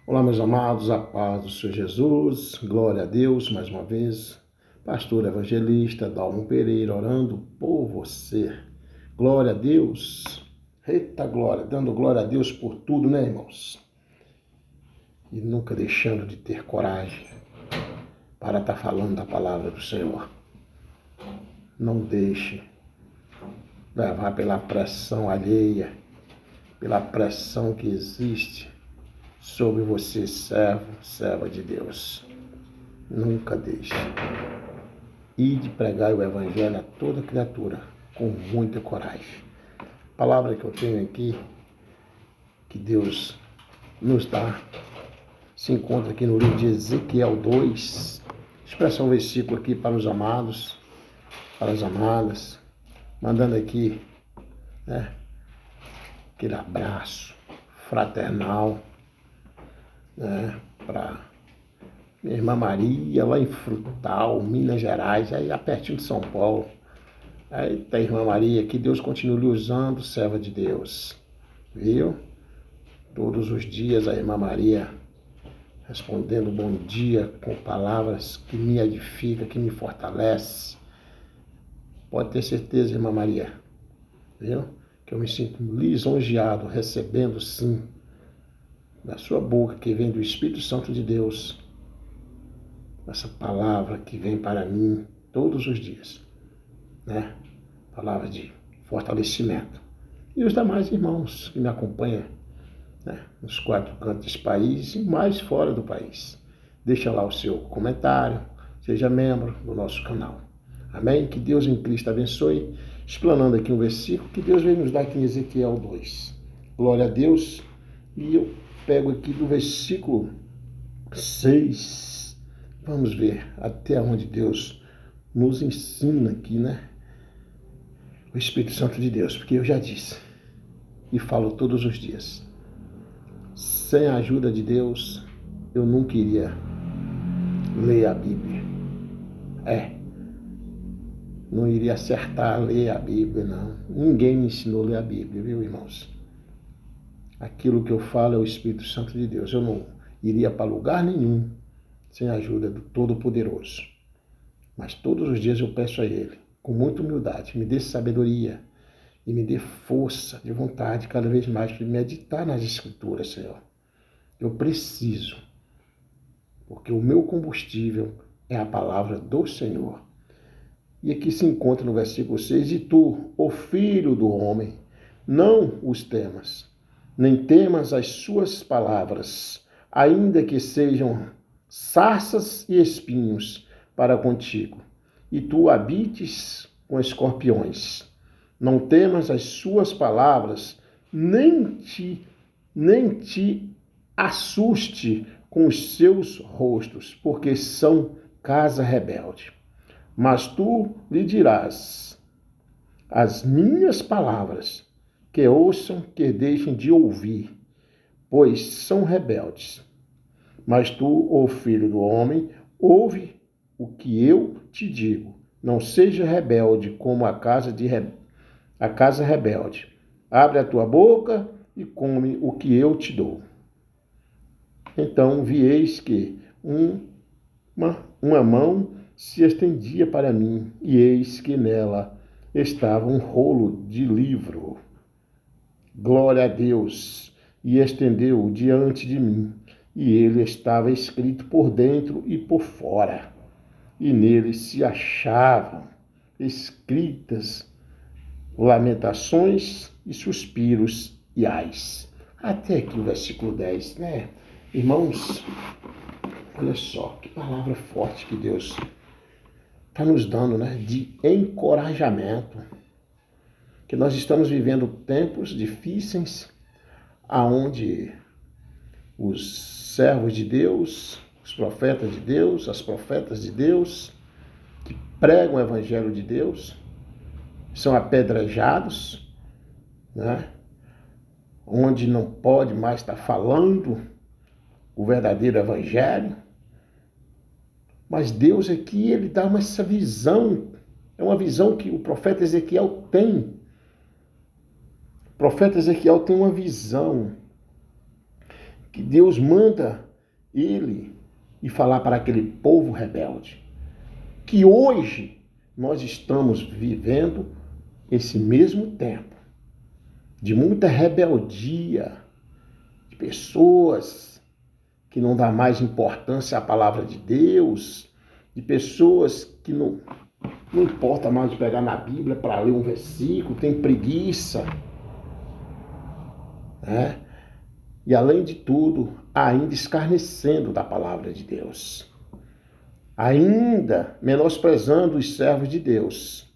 Olá, meus amados, a paz do Senhor Jesus, glória a Deus, mais uma vez, pastor evangelista Dalmo Pereira, orando por você, glória a Deus, eita glória, dando glória a Deus por tudo, né, irmãos? E nunca deixando de ter coragem para estar falando da palavra do Senhor. Não deixe levar pela pressão alheia, pela pressão que existe sobre você, servo, serva de Deus. Nunca deixe. Ide pregar o evangelho a toda criatura, com muita coragem. A palavra que eu tenho aqui, que Deus nos dá, se encontra aqui no livro de Ezequiel 2. Expressa um versículo aqui para os amados, para as amadas, mandando aqui, aquele abraço fraternal, para minha irmã Maria, lá em Frutal, Minas Gerais, aí pertinho de São Paulo. Aí tá a irmã Maria, que Deus continue lhe usando, serva de Deus. Viu? Todos os dias a irmã Maria respondendo bom dia com palavras que me edificam, que me fortalecem. Pode ter certeza, irmã Maria, viu? Que eu me sinto lisonjeado, recebendo sim, da sua boca, que vem do Espírito Santo de Deus, essa palavra que vem para mim todos os dias, palavra de fortalecimento. E os demais irmãos que me acompanham, nos 4 cantos desse país e mais fora do país. Deixa lá o seu comentário, seja membro do nosso canal. Amém? Que Deus em Cristo abençoe. Explanando aqui um versículo que Deus veio nos dar aqui em Ezequiel 2. Glória a Deus. E eu pego aqui do versículo 6. Vamos ver até onde Deus nos ensina aqui, O Espírito Santo de Deus, porque eu já disse e falo todos os dias. Sem a ajuda de Deus, eu nunca iria ler a Bíblia. Não iria acertar a ler a Bíblia, não. Ninguém me ensinou a ler a Bíblia, viu, irmãos? Aquilo que eu falo é o Espírito Santo de Deus. Eu não iria para lugar nenhum sem a ajuda do Todo-Poderoso. Mas todos os dias eu peço a Ele, com muita humildade, me dê sabedoria e me dê força de vontade cada vez mais para meditar nas Escrituras, Senhor. Eu preciso, porque o meu combustível é a palavra do Senhor. E aqui se encontra no versículo 6, e tu, ó filho do homem, não os temas, nem temas as suas palavras, ainda que sejam sarças e espinhos para contigo, e tu habites com escorpiões. Não temas as suas palavras, nem te assuste com os seus rostos, porque são casa rebelde. Mas tu lhe dirás as minhas palavras, que ouçam, que deixem de ouvir, pois são rebeldes. Mas tu, ó filho do homem, ouve o que eu te digo. Não seja rebelde como a casa rebelde. Abre a tua boca e come o que eu te dou. Então vieis que uma mão se estendia para mim, e eis que nela estava um rolo de livro. Glória a Deus! E estendeu diante de mim, e ele estava escrito por dentro e por fora, e nele se achavam escritas lamentações e suspiros e ais. Até aqui o versículo 10, Irmãos, olha só, que palavra forte que Deus está nos dando, de encorajamento. Que nós estamos vivendo tempos difíceis, aonde os servos de Deus, os profetas de Deus, as profetas de Deus, que pregam o evangelho de Deus, são apedrejados, onde não pode mais estar falando o verdadeiro evangelho. Mas Deus aqui, ele dá essa visão, é uma visão que o profeta Ezequiel tem. O profeta Ezequiel tem uma visão que Deus manda ele ir falar para aquele povo rebelde. Que hoje nós estamos vivendo esse mesmo tempo de muita rebeldia, de pessoas que não dão mais importância à palavra de Deus, de pessoas que não importa mais de pegar na Bíblia para ler um versículo, tem preguiça, né? E além de tudo, ainda escarnecendo da palavra de Deus, ainda menosprezando os servos de Deus.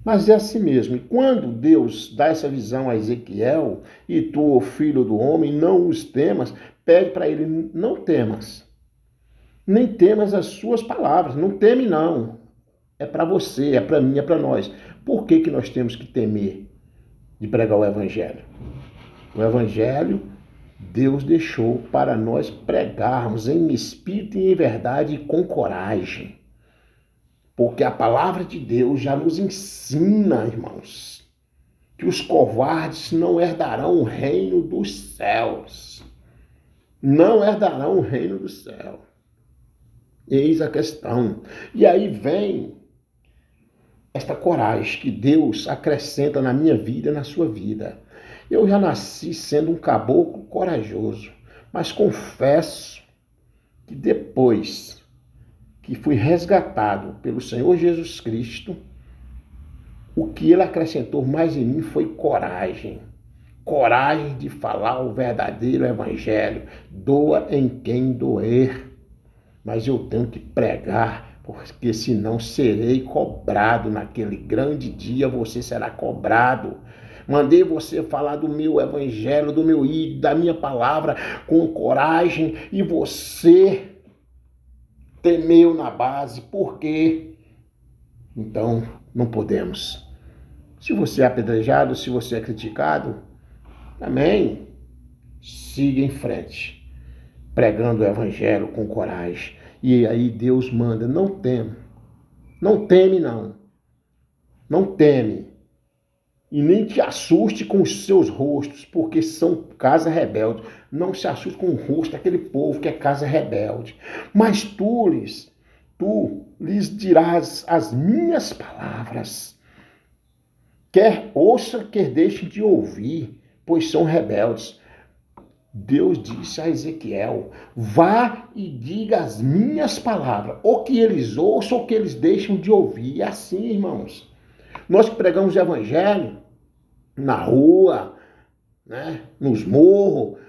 Mas é assim mesmo. E quando Deus dá essa visão a Ezequiel, e tu, filho do homem, não os temas, pede para ele, não temas, nem temas as suas palavras, não teme não. É para você, é para mim, é para nós. Por que nós temos que temer de pregar o Evangelho? O Evangelho Deus deixou para nós pregarmos em espírito e em verdade e com coragem. Porque a palavra de Deus já nos ensina, irmãos, que os covardes não herdarão o reino dos céus. Não herdarão o reino do céu. Eis a questão. E aí vem esta coragem que Deus acrescenta na minha vida e na sua vida. Eu já nasci sendo um caboclo corajoso, mas confesso que depois que fui resgatado pelo Senhor Jesus Cristo, o que Ele acrescentou mais em mim foi coragem. Coragem de falar o verdadeiro evangelho. Doa em quem doer. Mas eu tenho que pregar, porque senão serei cobrado naquele grande dia, você será cobrado. Mandei você falar do meu evangelho, do meu ídolo, da minha palavra com coragem e você temeu na base. Por quê? Então, não podemos. Se você é apedrejado, se você é criticado, amém. Siga em frente, pregando o evangelho com coragem. E aí Deus manda, não teme. Não teme, não. Não teme. E nem te assuste com os seus rostos, porque são casa rebelde. Não se assuste com o rosto daquele povo que é casa rebelde. Mas tu lhes dirás as minhas palavras. Quer ouça, quer deixe de ouvir, pois são rebeldes. Deus disse a Ezequiel, vá e diga as minhas palavras, ou que eles ouçam, ou que eles deixem de ouvir. E assim, irmãos, nós que pregamos o evangelho, na rua, né, nos morros,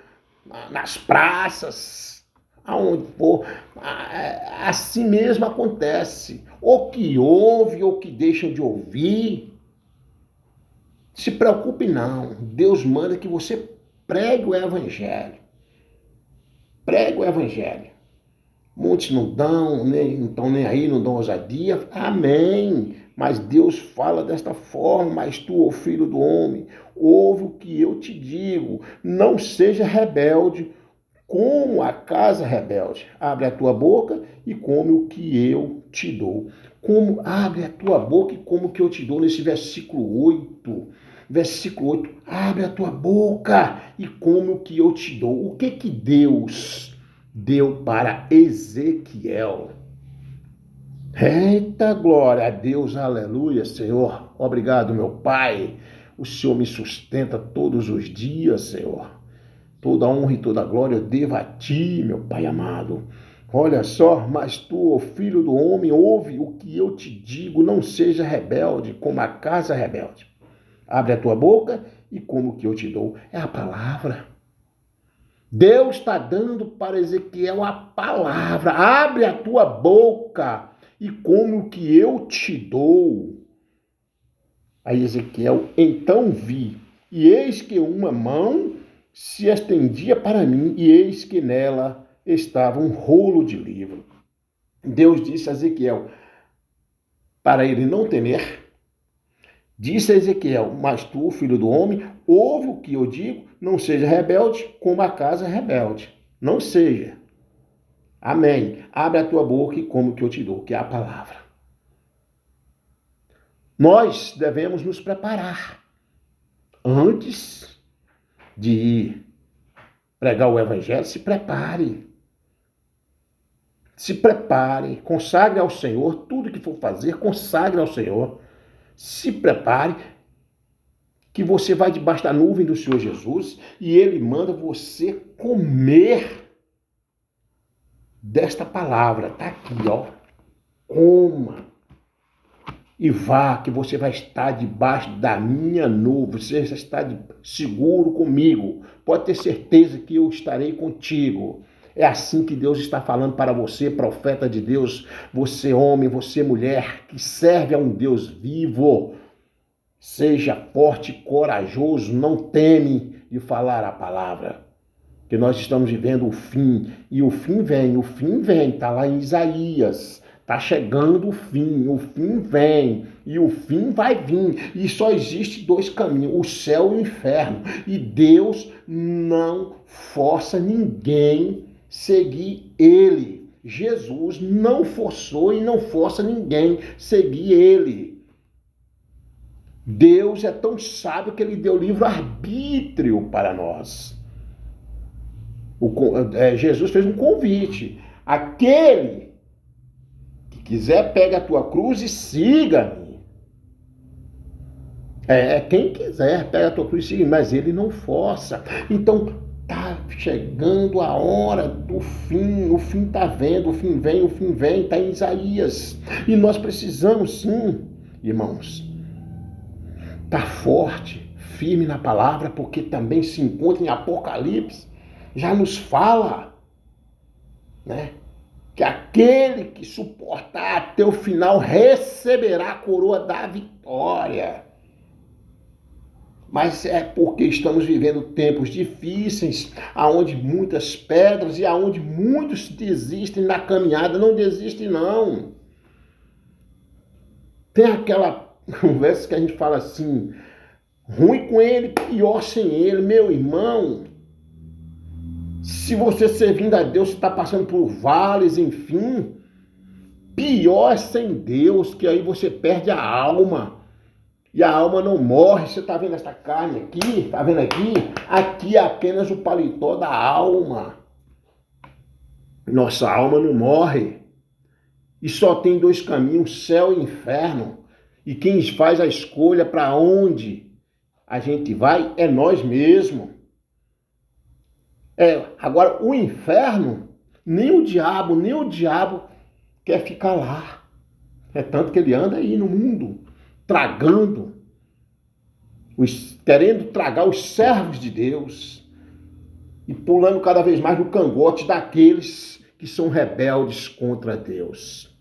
nas praças, aonde for, assim mesmo acontece. Ou que ouve, ou que deixam de ouvir. Se preocupe não, Deus manda que você pregue o evangelho. Pregue o evangelho. Muitos não dão, não estão nem aí, não dão ousadia. Amém. Mas Deus fala desta forma, mas tu, ó filho do homem, ouve o que eu te digo. Não seja rebelde como a casa rebelde. Abre a tua boca e come o que eu te dou. Como abre a tua boca e come o que eu te dou nesse versículo 8. Versículo 8. Abre a tua boca e come o que eu te dou. O que Deus deu para Ezequiel? Eita glória a Deus, aleluia, Senhor. Obrigado, meu Pai. O Senhor me sustenta todos os dias, Senhor. Toda honra e toda glória eu devo a Ti, meu Pai amado. Olha só, mas tu, ó filho do homem, ouve o que eu te digo, não seja rebelde como a casa rebelde. Abre a tua boca e come o que eu te dou. É a palavra. Deus está dando para Ezequiel a palavra. Abre a tua boca e come o que eu te dou. Aí Ezequiel, então vi, e eis que uma mão se estendia para mim, e eis que nela estava um rolo de livro. Deus disse a Ezequiel, para ele não temer, disse a Ezequiel, mas tu, filho do homem, ouve o que eu digo, não seja rebelde como a casa rebelde. Não seja. Amém. Abre a tua boca e come o que eu te dou, que é a palavra. Nós devemos nos preparar antes de ir pregar o evangelho, se prepare. Se prepare, consagre ao Senhor tudo que for fazer, consagre ao Senhor. Se prepare, que você vai debaixo da nuvem do Senhor Jesus e Ele manda você comer desta palavra. Está aqui, ó. Coma. E vá, que você vai estar debaixo da minha nuvem. Você vai estar seguro comigo. Pode ter certeza que eu estarei contigo. É assim que Deus está falando para você, profeta de Deus, você homem, você mulher, que serve a um Deus vivo. Seja forte e corajoso, não teme de falar a palavra. Que nós estamos vivendo o fim, e o fim vem, está lá em Isaías. Está chegando o fim vem, e o fim vai vir. E só existe dois caminhos, o céu e o inferno. E Deus não força ninguém seguir Ele. Jesus não forçou e não força ninguém seguir Ele. Deus é tão sábio que Ele deu livre-arbítrio para nós. Jesus fez um convite. Aquele que quiser, pega a tua cruz e siga-me. Quem quiser, pega a tua cruz e siga-me, mas Ele não força. Então, está chegando a hora do fim. O fim está vendo, o fim vem, está em Isaías. E nós precisamos sim, irmãos, estar forte, firme na palavra, porque também se encontra em Apocalipse, já nos fala, né, que aquele que suportar até o final receberá a coroa da vitória. Mas é porque estamos vivendo tempos difíceis, aonde muitas pedras e aonde muitos desistem na caminhada. Não desistem, não. Tem aquela conversa que a gente fala assim, ruim com ele, pior sem ele. Meu irmão, se você servindo a Deus, você está passando por vales, enfim, pior é sem Deus, que aí você perde a alma. E a alma não morre. Você está vendo essa carne aqui? Está vendo aqui? Aqui é apenas o paletó da alma. Nossa alma não morre. E só tem dois caminhos, céu e inferno. E quem faz a escolha para onde a gente vai é nós mesmos. Agora, o inferno, nem o diabo quer ficar lá. É tanto que ele anda aí no mundo, tragando, querendo tragar os servos de Deus e pulando cada vez mais no cangote daqueles que são rebeldes contra Deus.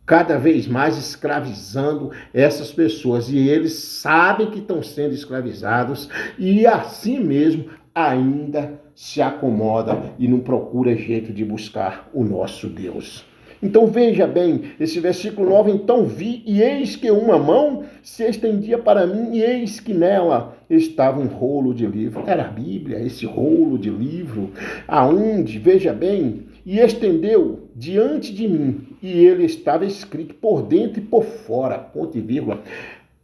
Cada vez mais escravizando essas pessoas. E eles sabem que estão sendo escravizados e assim mesmo ainda se acomoda e não procura jeito de buscar o nosso Deus. Então veja bem, esse versículo 9, então vi, e eis que uma mão se estendia para mim, e eis que nela estava um rolo de livro. Era a Bíblia, esse rolo de livro, aonde, veja bem, e estendeu diante de mim, e ele estava escrito por dentro e por fora, ponto e vírgula.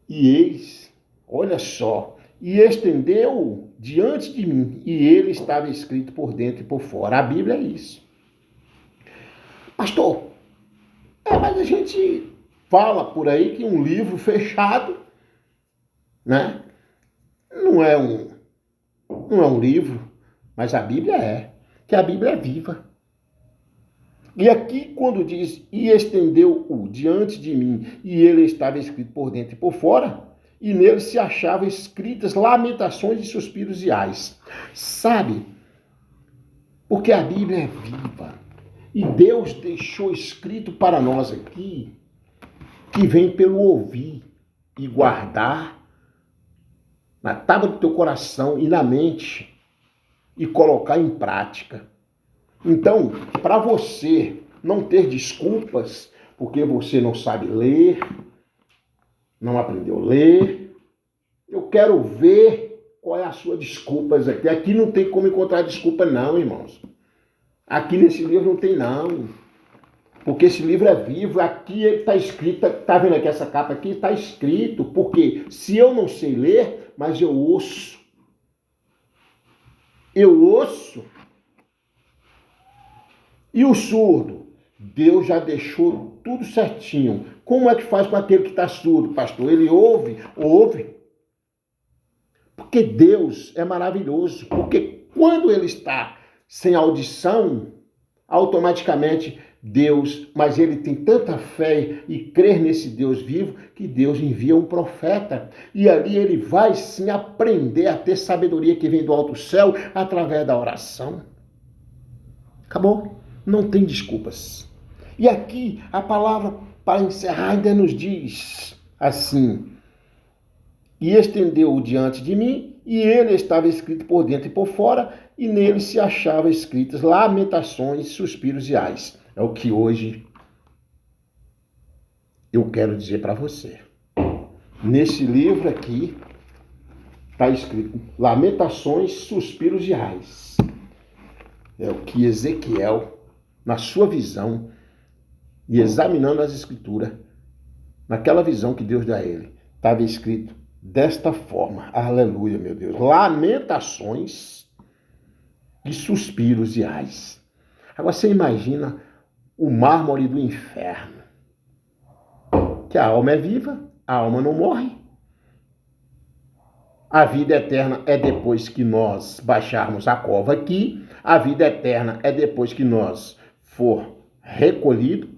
E eis, olha só, e estendeu diante de mim, e ele estava escrito por dentro e por fora. A Bíblia é isso. Pastor, mas a gente fala por aí que um livro fechado, né, não é um livro, mas a Bíblia que a Bíblia é viva. E aqui quando diz, e estendeu-o diante de mim, e ele estava escrito por dentro e por fora, e nele se achavam escritas lamentações e suspiros e ais. Sabe? Porque a Bíblia é viva. E Deus deixou escrito para nós aqui, que vem pelo ouvir e guardar na tábua do teu coração e na mente e colocar em prática. Então, para você não ter desculpas, porque você não sabe ler, não aprendeu a ler, eu quero ver qual é a sua desculpa aqui. Aqui não tem como encontrar desculpa não, irmãos. Aqui nesse livro não tem não, porque esse livro é vivo. Aqui está escrito, tá vendo aqui essa capa aqui? Está escrito, porque se eu não sei ler, mas eu ouço. eu ouço. E o surdo? Deus já deixou tudo certinho. Como é que faz com aquele que está surdo, pastor? Ele ouve? Ouve. Porque Deus é maravilhoso. Porque quando ele está sem audição, automaticamente Deus, mas ele tem tanta fé e crer nesse Deus vivo, que Deus envia um profeta. E ali ele vai sim aprender a ter sabedoria que vem do alto céu através da oração. Acabou. Não tem desculpas. E aqui a palavra para encerrar ainda nos diz assim: e estendeu-o diante de mim, e ele estava escrito por dentro e por fora, e nele se achavam escritas lamentações, suspiros e ais. É o que hoje eu quero dizer para você. Nesse livro aqui está escrito lamentações, suspiros e ais. É o que Ezequiel, na sua visão, e examinando as escrituras, naquela visão que Deus dá a ele, estava escrito desta forma. Aleluia, meu Deus. Lamentações e suspiros e ais. Agora você imagina o mármore do inferno. Que a alma é viva, a alma não morre. A vida eterna é depois que nós baixarmos a cova aqui. A vida eterna é depois que nós for recolhido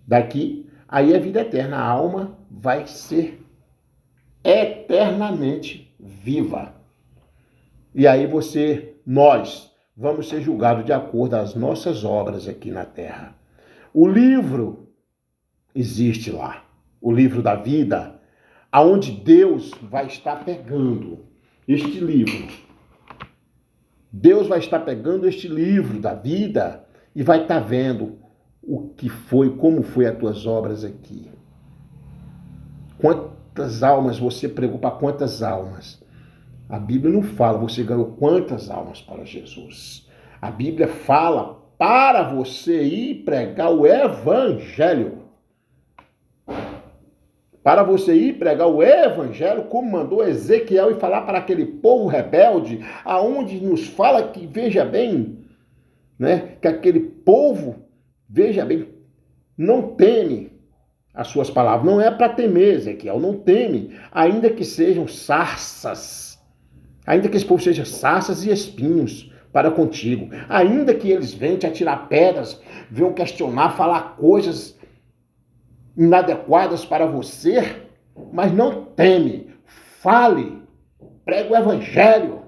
daqui. Aí a vida eterna, a alma vai ser eternamente viva. E aí nós vamos ser julgados de acordo às nossas obras aqui na terra. O livro existe lá, o livro da vida, aonde Deus vai estar pegando este livro. Deus vai estar pegando este livro da vida e vai estar vendo o que foi, como foi as tuas obras aqui. Quantas almas você pregou para quantas almas? A Bíblia não fala você ganhou quantas almas para Jesus. A Bíblia fala para você ir pregar o Evangelho. Para você ir pregar o Evangelho, como mandou Ezequiel, e falar para aquele povo rebelde, aonde nos fala que, veja bem, né, que aquele povo, veja bem, não teme as suas palavras. Não é para temer, Ezequiel, não teme, ainda que sejam sarças, ainda que esse povo seja sarças e espinhos para contigo, ainda que eles venham te atirar pedras, venham questionar, falar coisas inadequadas para você, mas não teme, fale, pregue o Evangelho.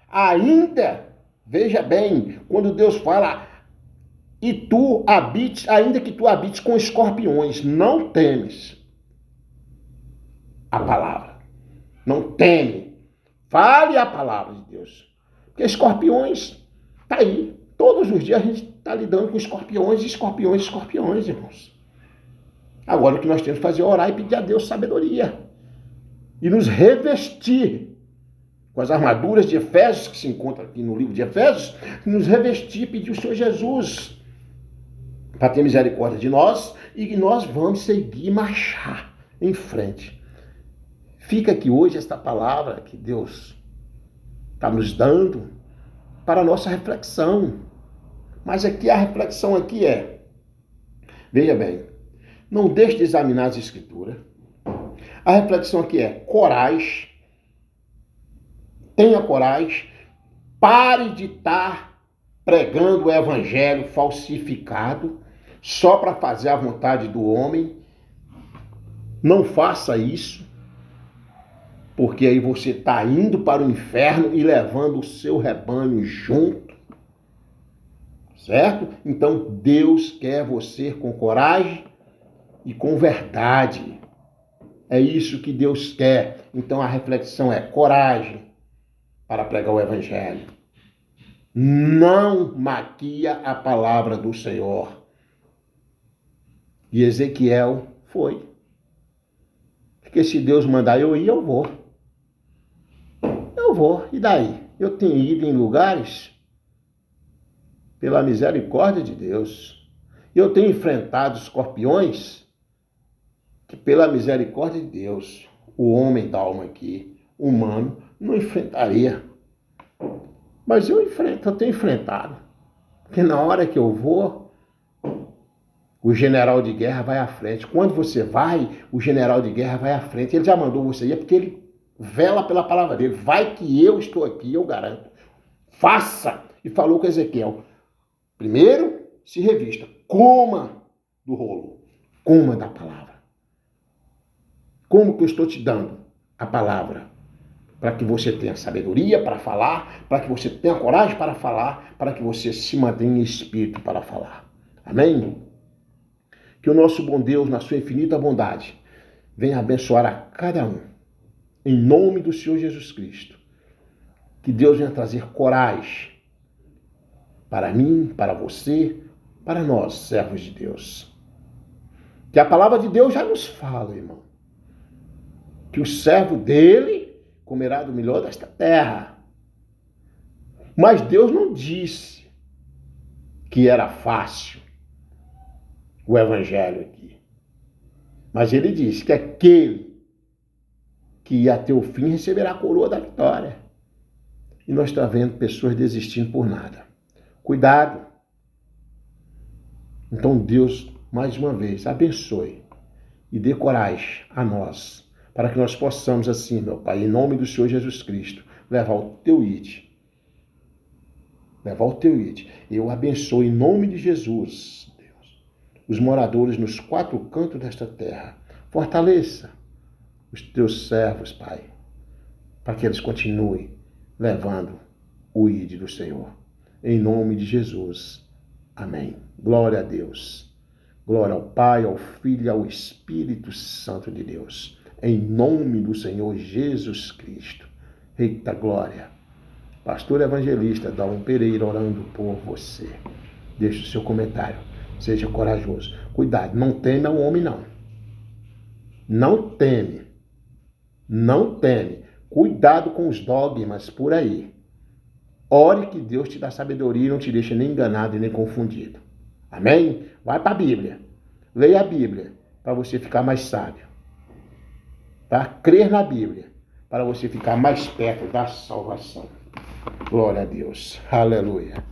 Ainda, veja bem, quando Deus fala, e tu habites, ainda que tu habites com escorpiões, não temes a palavra, não teme, fale a palavra de Deus, porque escorpiões, tá aí, todos os dias a gente está lidando com escorpiões, irmãos. Agora o que nós temos que fazer é orar e pedir a Deus sabedoria. E nos revestir com as armaduras de Efésios, que se encontra aqui no livro de Efésios, nos revestir e pedir o Senhor Jesus para ter misericórdia de nós e que nós vamos seguir e marchar em frente. Fica aqui hoje esta palavra que Deus está nos dando para a nossa reflexão. Mas aqui a reflexão aqui é, veja bem, não deixe de examinar as escrituras. A reflexão aqui é coragem. Tenha coragem. Pare de estar pregando o evangelho falsificado só para fazer a vontade do homem. Não faça isso, porque aí você está indo para o inferno e levando o seu rebanho junto. Certo? Então Deus quer você com coragem e com verdade. É isso que Deus quer. Então a reflexão é coragem para pregar o evangelho. Não maquia a palavra do Senhor. E Ezequiel foi. Porque se Deus mandar eu ir, eu vou. Eu vou. E daí? Eu tenho ido em lugares pela misericórdia de Deus. Eu tenho enfrentado escorpiões que pela misericórdia de Deus, o homem da alma aqui, humano, não enfrentaria. Mas eu tenho enfrentado. Porque na hora que eu vou, o general de guerra vai à frente. Quando você vai, o general de guerra vai à frente. Ele já mandou você ir, porque ele vela pela palavra dele. Vai que eu estou aqui, eu garanto. Faça! E falou com Ezequiel. Primeiro, se revista. Coma do rolo. Coma da palavra. Como que eu estou te dando a palavra? Para que você tenha sabedoria para falar, para que você tenha coragem para falar, para que você se mantenha em espírito para falar. Amém? Que o nosso bom Deus, na sua infinita bondade, venha abençoar a cada um. Em nome do Senhor Jesus Cristo. Que Deus venha trazer coragem para mim, para você, para nós, servos de Deus. Que a palavra de Deus já nos fala, irmão. Que o servo dele comerá do melhor desta terra. Mas Deus não disse que era fácil o evangelho aqui. Mas ele disse que aquele que ia ter o fim receberá a coroa da vitória. E nós estamos vendo pessoas desistindo por nada. Cuidado. Então Deus, mais uma vez, abençoe e dê coragem a nós, para que nós possamos assim, meu Pai, em nome do Senhor Jesus Cristo, levar o teu ID. Levar o teu ID. Eu abençoo em nome de Jesus, Deus, os moradores nos 4 cantos desta terra. Fortaleça os teus servos, Pai, para que eles continuem levando o ID do Senhor. Em nome de Jesus. Amém. Glória a Deus. Glória ao Pai, ao Filho e ao Espírito Santo de Deus. Em nome do Senhor Jesus Cristo. Eita glória. Pastor Evangelista Dalmo Pereira orando por você. Deixe o seu comentário. Seja corajoso. Cuidado, não teme ao homem, não. Não teme. Não teme. Cuidado com os dogmas por aí. Ore que Deus te dá sabedoria e não te deixa nem enganado e nem confundido. Amém? Vai para a Bíblia. Leia a Bíblia para você ficar mais sábio. Tá? Crer na Bíblia para você ficar mais perto da salvação. Glória a Deus. Aleluia.